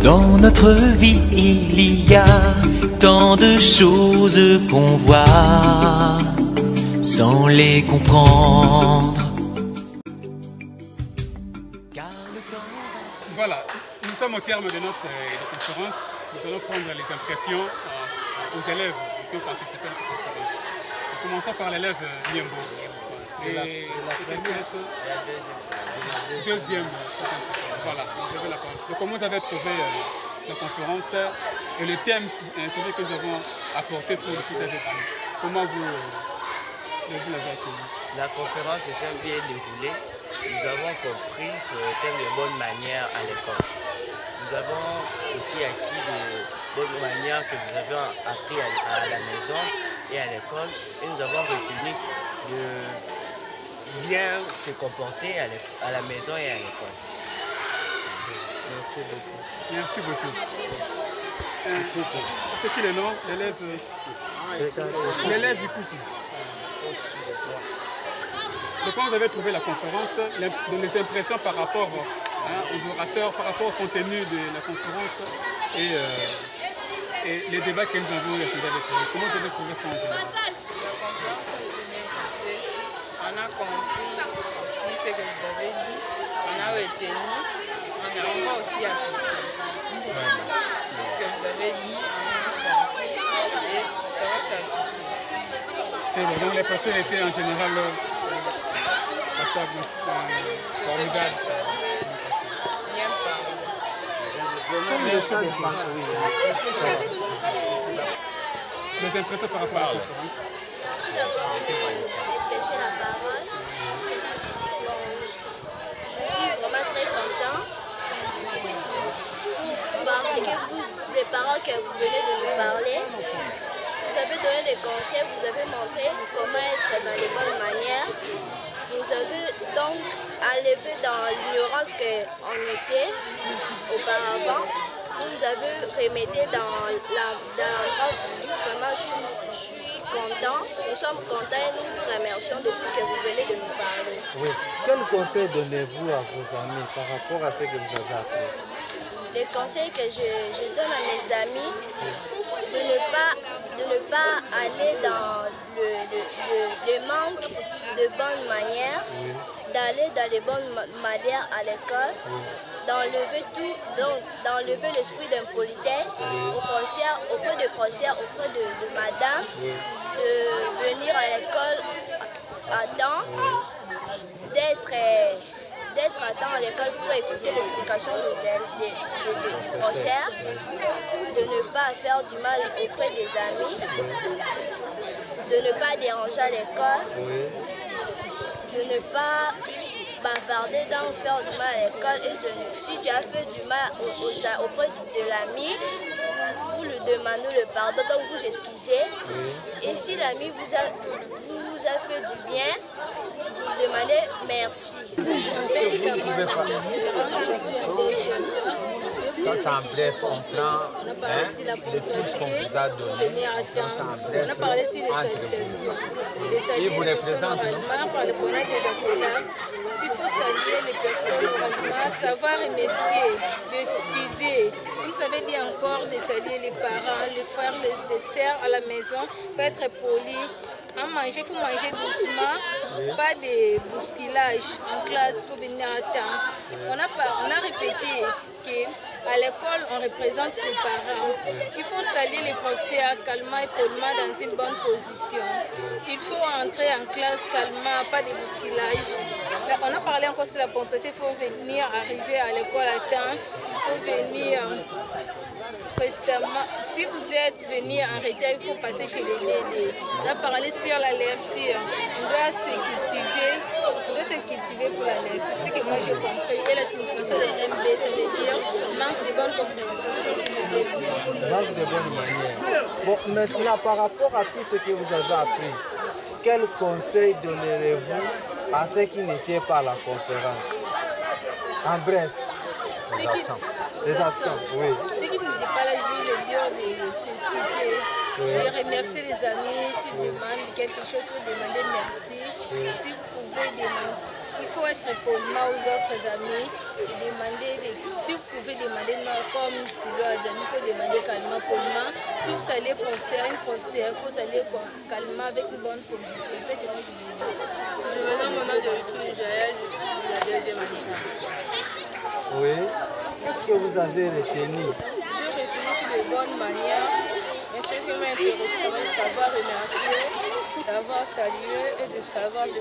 Dans notre vie, il y a tant de choses qu'on voit sans les comprendre. Voilà, nous sommes au terme de notre conférence. Nous allons prendre les impressions aux élèves qui ont participé à notre conférence. Nous commençons par l'élève Niembo. Et la deuxième. Voilà, vous avez la parole. Donc, comment vous avez trouvé la conférence et le thème celui que nous avons apporté pour le site avec vous? Comment vous l'avez accueilli? La conférence s'est bien déroulée. Nous avons compris sur le thème de bonnes manières à l'école. Nous avons aussi acquis de bonnes manières que nous avons appris à la maison et à l'école. Et nous avons retenu de bien se comporter à la maison et à l'école. Merci beaucoup. Merci beaucoup. C'est qui le nom? L'élève du couple. Comment vous avez trouvé la conférence, les impressions par rapport aux orateurs, par rapport au contenu de la conférence et les débats que nous avons échangés avec vous? Comment vous avez trouvé ça en général? La conférence a été bien passée. On a compris aussi ce que vous avez dit. On a retenu. On va aussi appliquer. Ce que vous avez dit, on a compris. Et ça va s'appliquer. C'est bon. Donc les personnes étaient en général passables, formidables. Bien parlé. Les impressions par rapport à la conférence? Merci d'avoir laissé la parole. Je suis vraiment très content parce que vous, les paroles que vous venez de nous parler, vous avez donné des conseils, vous avez montré comment être dans les bonnes manières. Vous avez donc enlevé dans l'ignorance qu'on était auparavant. Vous nous avez remetté dans l'endroit voulu. Vraiment, je suis content. Nous sommes contents et nous vous remercions de tout ce que vous venez de nous parler. Oui. Quel conseil donnez-vous à vos amis par rapport à ce que vous avez appris? Les conseils que je donne à mes amis, de ne pas aller dans le manque de bonnes manières, d'aller dans les bonnes manières à l'école, d'enlever l'esprit d'impolitesse auprès de professeurs, auprès de madame, de venir à l'école à temps, d'être à temps à l'école pour écouter l'explication des professeurs, de ne pas faire du mal auprès des amis, de ne pas déranger à l'école, de ne pas bavarder, d'en faire du mal à l'école et si tu as fait du mal auprès de l'ami, vous lui demandez le pardon, donc vous excusez. Et si l'ami vous a fait du bien, vous demandez merci. Ça, c'est en bref, on prend On a parlé aussi de la ponctualité, venir à temps. On a parlé aussi des salutations. Les salutations oralement par le bonheur des accolades. Il faut saluer les personnes oralement, savoir remercier, l'excuser. Vous nous avez dit encore de saluer les parents, les frères, les sœurs à la maison. Il faut être poli. À manger, il faut manger doucement, pas de bousculage en classe, il faut venir à temps. On a répété qu'à l'école, on représente les parents. Il faut saluer les professeurs calmement et poliment dans une bonne position. Il faut entrer en classe calmement, pas de bousculage. Là, on a parlé encore sur la ponctualité, il faut venir arriver à l'école à temps. Il faut venir prestamment. Si vous êtes venu en retard, il faut passer chez les dédés. On a parlé sur la lecture. On doit se cultiver pour la lecture. C'est ce que moi j'ai compris. Et la signification de MB, ça veut dire manque de bonne compréhension. Manque de bonnes manières. Bon, maintenant, par rapport à tout ce que vous avez appris, quel conseil donnerez-vous à ceux qui n'étaient pas à la conférence? En bref. Les absents, oui. Ceux qui n'étaient pas là, ils le bien de s'excuser, de remercier les amis. S'ils demandent quelque chose, il faut demander merci. Si vous pouvez demander, il faut être poliment aux autres amis. si vous pouvez demander non, comme stylo Adjani, il faut demander calmement, poliment. Si vous allez professeur, une professeure, il faut saluer calmement avec une bonne position. C'est ce que moi je dis. Je me nomme mon nom de retour Joël, je suis la deuxième année. Oui. Qu'est-ce que vous avez retenu? J'ai retenu que de bonnes manières. Mais ce qui m'a intéressé, c'est de savoir remercier, savoir saluer et de savoir se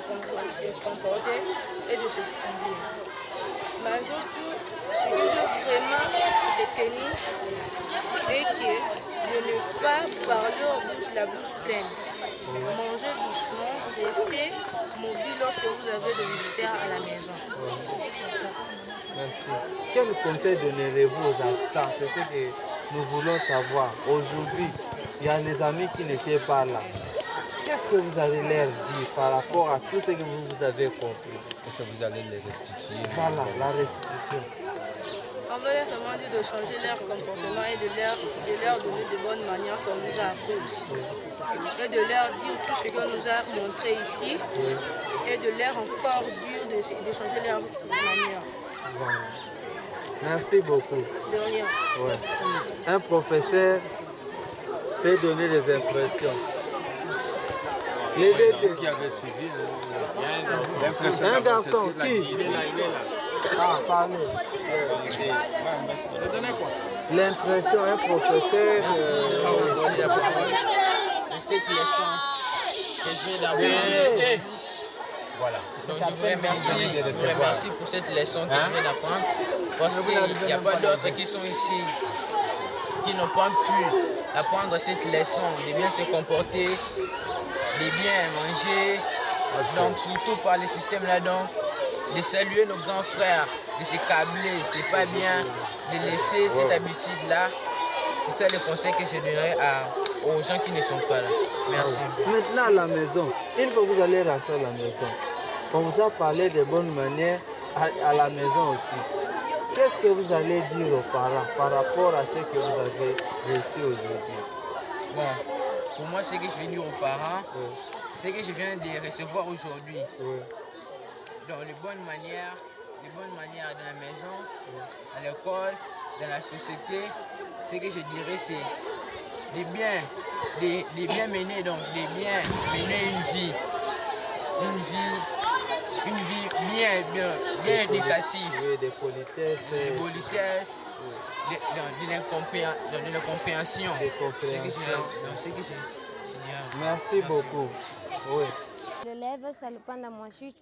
comporter et de s'excuser. Malgré tout, ce que j'ai vraiment retenu est que de ne pas parler la bouche pleine. Manger doucement, rester mobile lorsque vous avez des visiteurs à la maison. Merci. Quel conseil donnerez-vous aux absents? C'est ce que nous voulons savoir. Aujourd'hui, il y a des amis qui n'étaient pas là. Qu'est-ce que vous allez leur dire par rapport à tout ce que vous avez compris? Est-ce que vous allez les restituer? Voilà, la restitution. On va leur demander de changer leur comportement et de leur donner de bonnes manières qu'on nous a appris aussi. Et de leur dire tout ce qu'on nous a montré ici. Et de leur encore dire de changer leur manière. Voilà. Merci beaucoup. De rien. Ouais. Un professeur peut donner des impressions. Les deux qui avait suivi, un garçon qui? Ah, parlez. L'impression, un professeur. Cette leçon que je viens d'apprendre. Voilà. Donc je vous remercie pour cette leçon que je viens d'apprendre. Parce qu'il n'y a pas d'autres qui sont ici qui n'ont pas pu apprendre cette leçon de bien se comporter, de bien manger. Donc surtout par le système là-dedans, de saluer nos grands frères, de se câbler, c'est pas bien de laisser cette habitude-là. C'est ça le conseil que je donnerais aux gens qui ne sont pas là. Merci. Maintenant à la maison, une fois que vous allez rentrer à la maison, on vous a parlé de bonnes manières à la maison aussi. Qu'est-ce que vous allez dire aux parents par rapport à ce que vous avez reçu aujourd'hui? Bon, pour moi, ce que je vais dire aux parents, c'est que je viens de recevoir aujourd'hui. Donc les bonnes manières dans la maison, à l'école, dans la société, ce que je dirais c'est de bien mener, donc de bien mener une vie bien éducative. Oui, de politesse. De politesse, de l'incompréhension. Merci beaucoup. Oui. L'élève Salopanda Mouachut,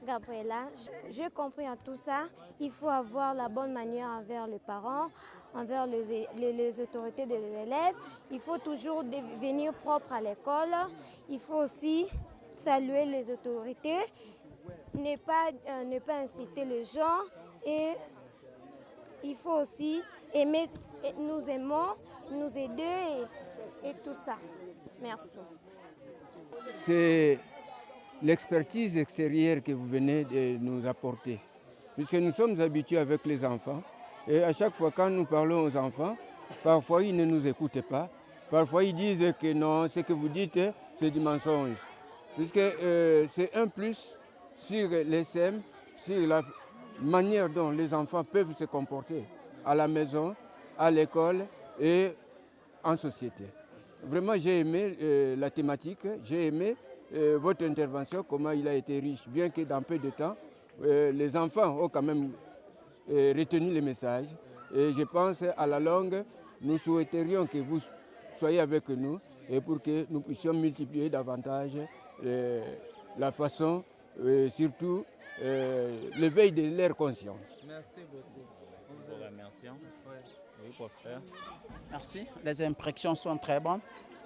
Gabriela, j'ai compris en tout ça, il faut avoir la bonne manière envers les parents, envers les autorités des élèves. Il faut toujours devenir propre à l'école. Il faut aussi saluer les autorités, ne pas inciter les gens et il faut aussi aimer, nous aimons, nous aider et tout ça. Merci. C'est l'expertise extérieure que vous venez de nous apporter. Puisque nous sommes habitués avec les enfants. Et à chaque fois quand nous parlons aux enfants, parfois ils ne nous écoutent pas. Parfois ils disent que non, ce que vous dites, c'est du mensonge. Puisque c'est un plus sur les SEM, sur la manière dont les enfants peuvent se comporter à la maison, à l'école et en société. Vraiment, j'ai aimé la thématique, j'ai aimé votre intervention, comment il a été riche, bien que dans peu de temps, les enfants ont quand même retenu le message. Et je pense à la longue, nous souhaiterions que vous soyez avec nous et pour que nous puissions multiplier davantage la façon, surtout l'éveil de leur conscience. Merci beaucoup. Nous vous remercions. Oui, professeur. Merci. Les impressions sont très bonnes,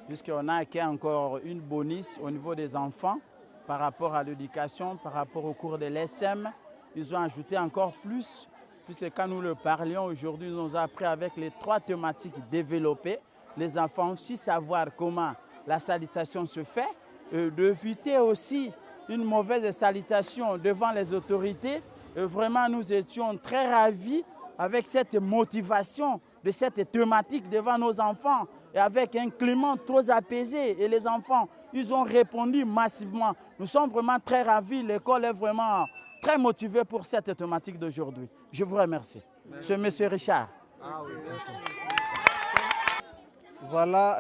puisqu'on a acquis encore une bonus au niveau des enfants par rapport à l'éducation, par rapport au cours de l'ESM. Ils ont ajouté encore plus, puisque quand nous le parlions aujourd'hui, nous avons appris avec les 3 thématiques développées. Les enfants aussi savoir comment la salutation se fait, d'éviter aussi une mauvaise salutation devant les autorités. Vraiment, nous étions très ravis avec cette motivation de cette thématique devant nos enfants et avec un climat trop apaisé. Et les enfants, ils ont répondu massivement. Nous sommes vraiment très ravis. L'école est vraiment très motivés pour cette thématique d'aujourd'hui. Je vous remercie. C'est M. Richard. Ah oui, voilà,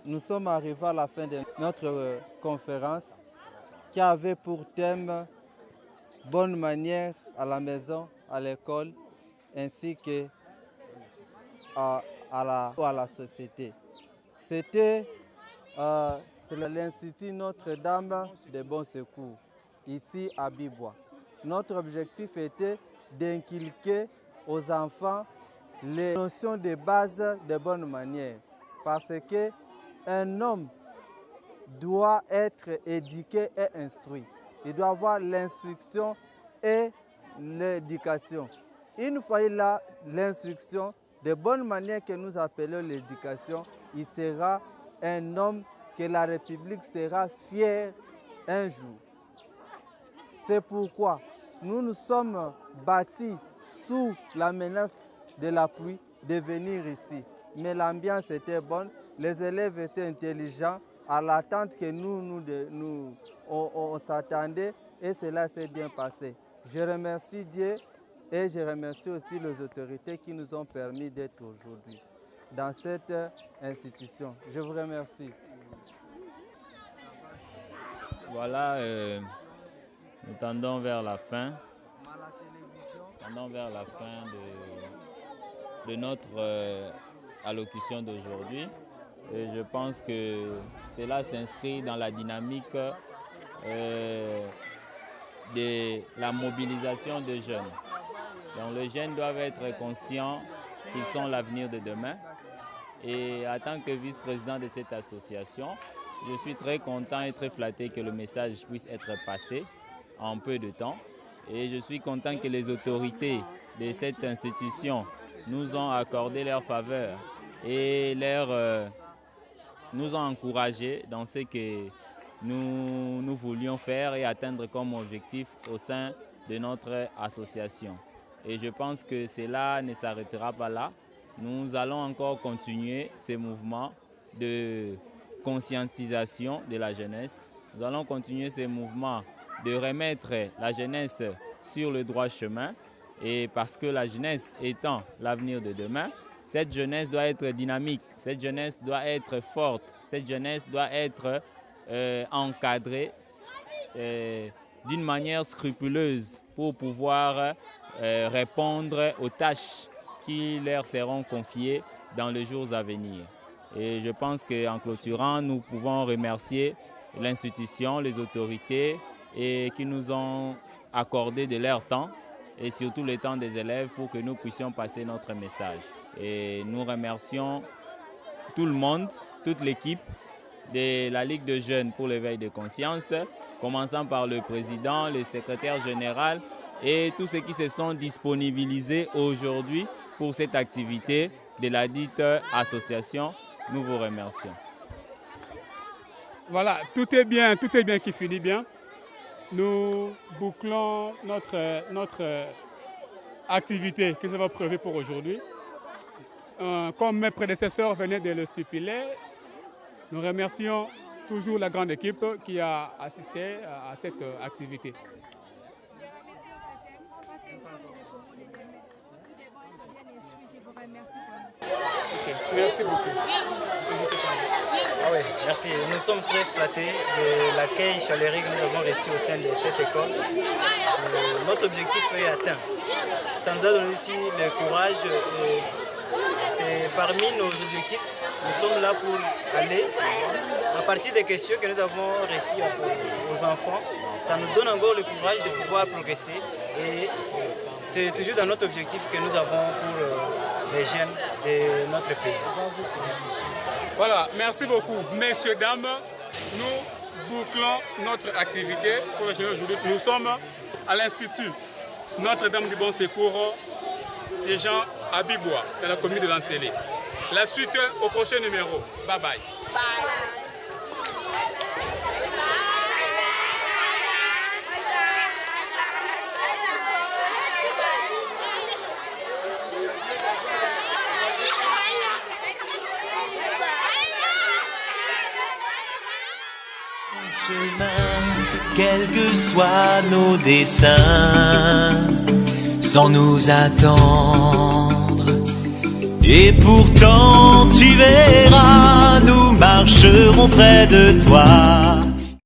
nous sommes arrivés à la fin de notre conférence qui avait pour thème bonne manière à la maison, à l'école, ainsi que à la société. C'était l'Institut Notre-Dame de Bon Secours, ici à Bibois. Notre objectif était d'inculquer aux enfants les notions de base de bonne manière. Parce qu'un homme doit être éduqué et instruit. Il doit avoir l'instruction et l'éducation. Une fois il a l'instruction, de bonne manière que nous appelons l'éducation, il sera un homme que la République sera fière un jour. C'est pourquoi nous nous sommes bâtis sous la menace de la pluie de venir ici. Mais l'ambiance était bonne, les élèves étaient intelligents à l'attente que on s'attendait et cela s'est bien passé. Je remercie Dieu et je remercie aussi les autorités qui nous ont permis d'être aujourd'hui dans cette institution. Je vous remercie. Voilà, nous tendons vers la fin. De notre allocution d'aujourd'hui. Et je pense que cela s'inscrit dans la dynamique de la mobilisation des jeunes. Donc les jeunes doivent être conscients qu'ils sont l'avenir de demain. Et en tant que vice-président de cette association, je suis très content et très flatté que le message puisse être passé en peu de temps. Et je suis content que les autorités de cette institution nous ont accordé leur faveur et nous ont encouragés dans ce que nous voulions faire et atteindre comme objectif au sein de notre association. Et je pense que cela ne s'arrêtera pas là. Nous allons encore continuer ces mouvements de conscientisation de la jeunesse. Nous allons continuer ces mouvements de remettre la jeunesse sur le droit chemin. Et parce que la jeunesse étant l'avenir de demain, cette jeunesse doit être dynamique, cette jeunesse doit être forte, cette jeunesse doit être encadrée d'une manière scrupuleuse pour pouvoir répondre aux tâches qui leur seront confiées dans les jours à venir. Et je pense qu'en clôturant, nous pouvons remercier l'institution, les autorités et qui nous ont accordé de leur temps et surtout le temps des élèves pour que nous puissions passer notre message. Et nous remercions tout le monde, toute l'équipe de la Ligue de jeunes pour l'éveil de conscience, commençant par le président, le secrétaire général et tous ceux qui se sont disponibilisés aujourd'hui pour cette activité de la dite association. Nous vous remercions. Voilà, tout est bien qui finit bien. Nous bouclons notre activité que nous avons prévue pour aujourd'hui. Comme mes prédécesseurs venaient de le stipuler, nous remercions toujours la grande équipe qui a assisté à cette activité. Merci beaucoup. Ah oui, merci. Nous sommes très flattés de l'accueil chaleureux que nous avons reçu au sein de cette école. Notre objectif est atteint. Ça nous a donné aussi le courage. C'est parmi nos objectifs. Nous sommes là pour aller à partir des questions que nous avons reçues aux enfants. Ça nous donne encore le courage de pouvoir progresser et c'est toujours dans notre objectif que nous avons pour les jeunes de notre pays. Merci. Voilà, merci beaucoup. Messieurs, dames, nous bouclons notre activité pour les jeunes aujourd'hui. Nous sommes à l'Institut Notre-Dame du Bon Secours, siégeant à Bibois, dans la commune de Lancélé. La suite au prochain numéro. Bye bye. Bye. Quels que soient nos desseins, sans nous attendre. Et pourtant tu verras, nous marcherons près de toi.